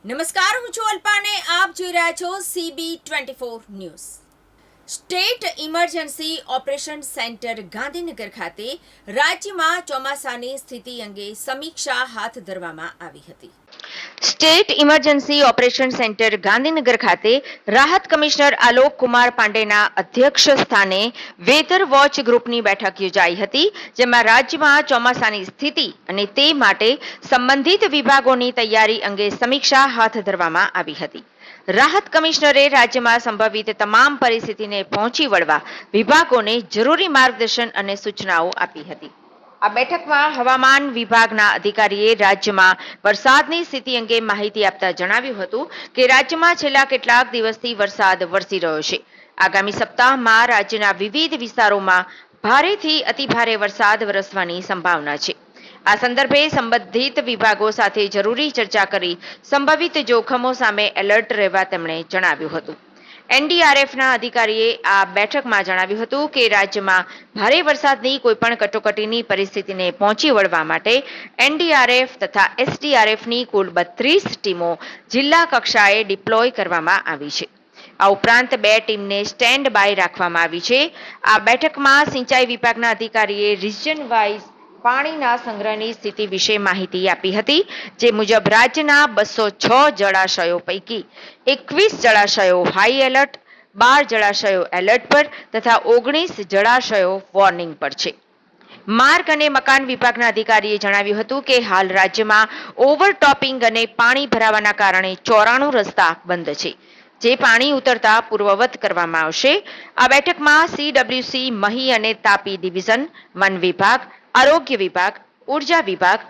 નમસ્કાર, હું છું અલ્પા અને આપ જોઈ રહ્યા છો CB24 news. State emergency operation centre Gandhinagar ખાતે રાજ્યમાં ચોમાસાની સ્થિતિ અંગે સમીક્ષા હાથ ધરવામાં આવી હતી. State emergency operation centre Gandhinagar ખાતે રાહત કમિશનર આલોક કુમાર પાંડેના અધ્યક્ષ સ્થાને વેધર વોચ ગ્રુપની બેઠક યોજાઈ હતી, જેમાં રાજ્યમાં ચોમાસાની સ્થિતિ અને તે માટે સંબંધિત વિભાગોની તૈયારી અંગે સમીક્ષા હાથ ધરવામાં આવી હતી. રાહત કમિશનરે રાજ્યમાં સંભવિત તમામ પરિસ્થિતિને પહોંચી વળવા વિભાગોને જરૂરી માર્ગદર્શન અને સૂચનાઓ આપી હતી. આ બેઠકમાં હવામાન વિભાગના અધિકારીએ રાજ્યમાં વરસાદની સ્થિતિ અંગે માહિતી આપતા જણાવ્યું હતું કે રાજ્યમાં છેલ્લા કેટલાક દિવસથી વરસાદ વરસી રહ્યો છે. આગામી સપ્તાહમાં રાજ્યના વિવિધ વિસ્તારોમાં ભારેથી અતિભારે વરસાદ વરસવાની સંભાવના છે. આ સંદર્ભે સંબંધિત વિભાગો સાથે જરૂરી ચર્ચા કરી સંભવિત જોખમો સામે એલર્ટ રહેવા તેમણે જણાવ્યું હતું. NDRFના અધિકારીએ આ બેઠકમાં જણાવ્યું હતું કે રાજ્યમાં ભારે વરસાદની કોઈપણ કટોકટીની પરિસ્થિતિને પહોંચી વળવા માટે NDRF તથા SDRFની કુલ 32 ટીમો જિલ્લા કક્ષાએ ડિપ્લોય કરવામાં આવી છે. આ ઉપરાંત 2 ટીમને સ્ટેન્ડ બાય રાખવામાં આવી છે. આ બેઠકમાં સિંચાઈ વિભાગના અધિકારીએ રિજન વાઇઝ પાણીના સંગ્રહની સ્થિતિ વિશે માહિતી આપી હતી, જે મુજબ રાજ્યના 206 જળાશયો પૈકી 21 જળાશયો હાઈ એલર્ટ, 12 જળાશયો એલર્ટ પર તથા 19 જળાશયો વોર્નિંગ પર છે. માર્ગ અને મકાન વિભાગના અધિકારીએ જણાવ્યું હતું કે હાલ રાજ્યમાં ઓવરટોપિંગ અને પાણી ભરાવાના કારણે 94 રસ્તા બંધ છે, જે પાણી ઉતરતા પૂર્વવત કરવામાં આવશે. આ બેઠકમાં CWC મહી અને તાપી ડિવિઝન, વન વિભાગ, આરોગ્ય વિભાગ, ઉર્જા વિભાગ,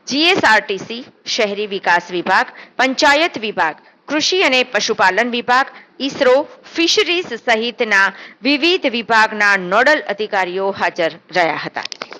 GSRTC, શહેરી વિકાસ વિભાગ, પંચાયત વિભાગ, કૃષિ અને પશુપાલન વિભાગ, ISRO, ફિશરીઝ સહિતના વિવિધ વિભાગના નોડલ અધિકારીઓ હાજર રહ્યા હતા.